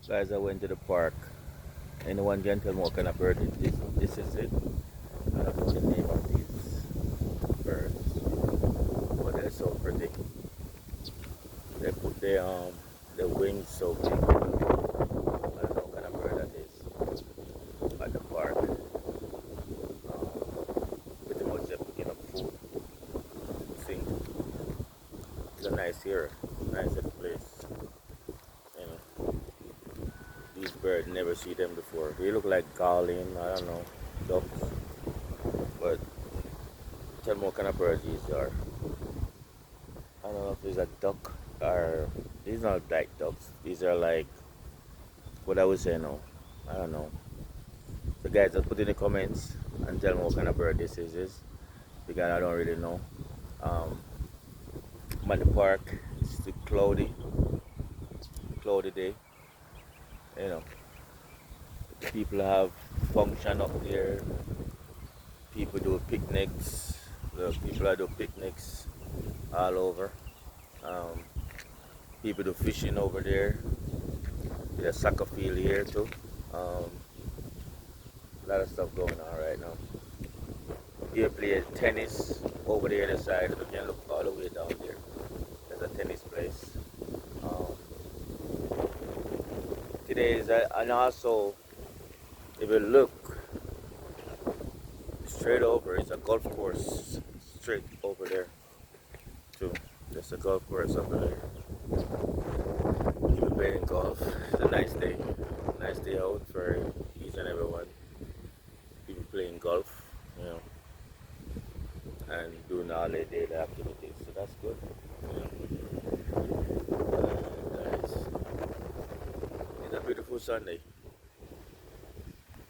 Guys, I went to the park. Anyone can tell me what kind of bird is this? This is it. I don't know the name of these birds, but they're so pretty. They put their wings so big. I don't know what kind of bird that is at the park. Pretty much they're picking up food. Sing. It's a nice here, nice little place. You know, these birds never see them before. They look like garland. I don't know, ducks. But tell me what kind of birds these are. I don't know if it's a duck or these are not like ducks. These are like what I would say no. I don't know. So guys, just put in the comments and tell me what kind of bird this is because I don't really know. Um, I'm at the park. It's still cloudy day. You know, people have function up there. People do picnics. The people are do picnics all over. Um, People do fishing over there. There's a soccer field here too. Um, a lot of stuff going on right now. Here play tennis over there on the side. You can look all the way down there. There's a tennis place. Um, Today is and also if you look straight over, it's a golf course straight over there too. There's a golf course over there. People playing golf. It's a nice day. Nice day out for each and everyone. People playing golf, you know, and doing all their daily activities. So that's good. You know. Guys, it's a beautiful Sunday.